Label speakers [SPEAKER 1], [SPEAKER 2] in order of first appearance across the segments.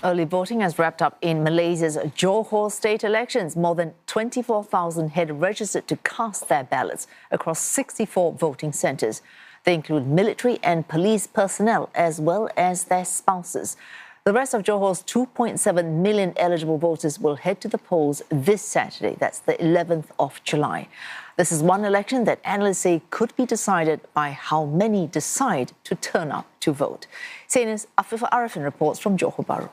[SPEAKER 1] Early voting has wrapped up in Malaysia's Johor state elections. More than 24,000 had registered to cast their ballots across 64 voting centres. They include military and police personnel as well as their spouses. The rest of Johor's 2.7 million eligible voters will head to the polls this Saturday. That's the 11th of July. This is one election that analysts say could be decided by how many decide to turn up to vote. CNN's Afifah Ariffin reports from Johor Bahru.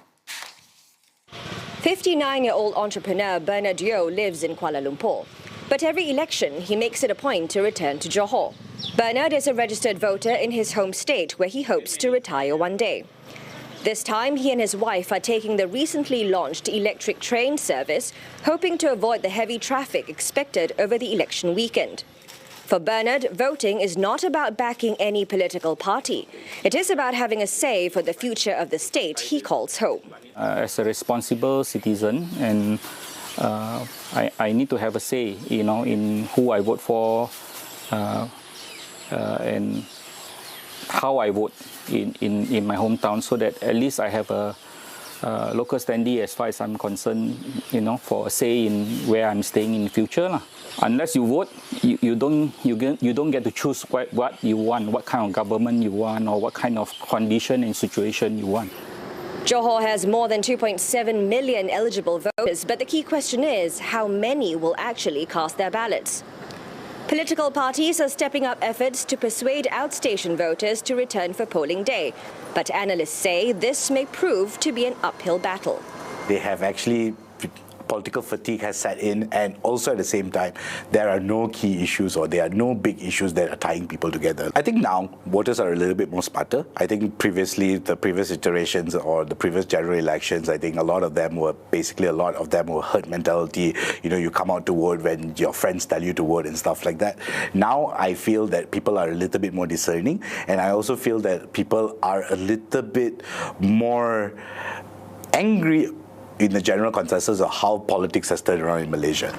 [SPEAKER 2] 59-year-old entrepreneur Bernard Yeo lives in Kuala Lumpur. But every election, he makes it a point to return to Johor. Bernard is a registered voter in his home state, where he hopes to retire one day. This time, he and his wife are taking the recently launched electric train service, hoping to avoid the heavy traffic expected over the election weekend. For Bernard, voting is not about backing any political party. It is about having a say for the future of the state he calls home.
[SPEAKER 3] As a responsible citizen, and I need to have a say, in who I vote for and how I vote in my hometown, so that at least I have a local standee as far as I'm concerned, for a say in where I'm staying in the future. Unless you vote, you don't get to choose what you want, what kind of government you want, or what kind of condition and situation you want.
[SPEAKER 2] Johor has more than 2.7 million eligible voters, but the key question is how many will actually cast their ballots. Political parties are stepping up efforts to persuade outstation voters to return for polling day. But analysts say this may prove to be an uphill battle.
[SPEAKER 4] They have actually, political fatigue has set in, and also at the same time, there are no key issues or there are no big issues that are tying people together. I think now voters are a little bit more smarter. I think previously, the previous iterations or the previous general elections, I think a lot of them were herd mentality. You come out to vote when your friends tell you to vote and stuff like that. Now I feel that people are a little bit more discerning, and I also feel that people are a little bit more angry in the general consensus of how politics has turned around in Malaysia.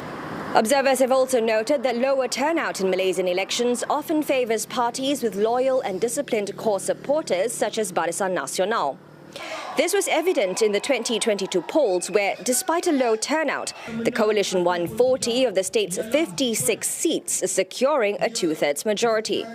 [SPEAKER 2] Observers have also noted that lower turnout in Malaysian elections often favours parties with loyal and disciplined core supporters such as Barisan Nasional. This was evident in the 2022 polls where, despite a low turnout, the coalition won 40 of the state's 56 seats, securing a two-thirds majority.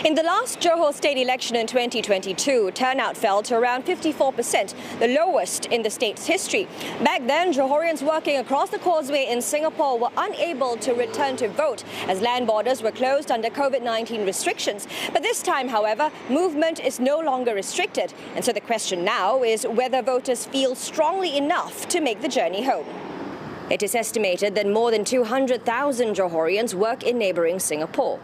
[SPEAKER 2] In the last Johor state election in 2022, turnout fell to around 54%, the lowest in the state's history. Back then, Johorians working across the causeway in Singapore were unable to return to vote as land borders were closed under COVID-19 restrictions. But this time, however, movement is no longer restricted. And so the question now is whether voters feel strongly enough to make the journey home. It is estimated that more than 200,000 Johorians work in neighbouring Singapore.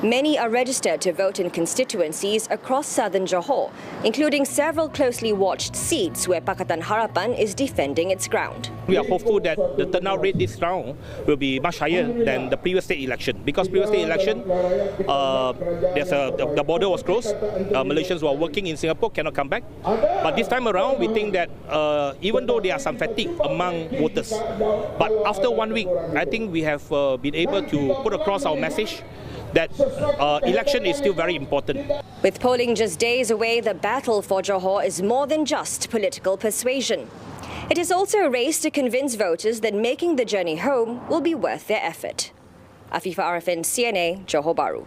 [SPEAKER 2] Many are registered to vote in constituencies across southern Johor, including several closely watched seats where Pakatan Harapan is defending its ground.
[SPEAKER 5] We are hopeful that the turnout rate this round will be much higher than the previous state election, because previous state election, the border was closed. Malaysians who are working in Singapore cannot come back. But this time around, we think that even though there are some fatigue among voters, but after 1 week, I think we have been able to put across our message that election is still very important.
[SPEAKER 2] With polling just days away, the battle for Johor is more than just political persuasion. It is also a race to convince voters that making the journey home will be worth their effort. Afifah Ariffin, CNA, Johor Bahru.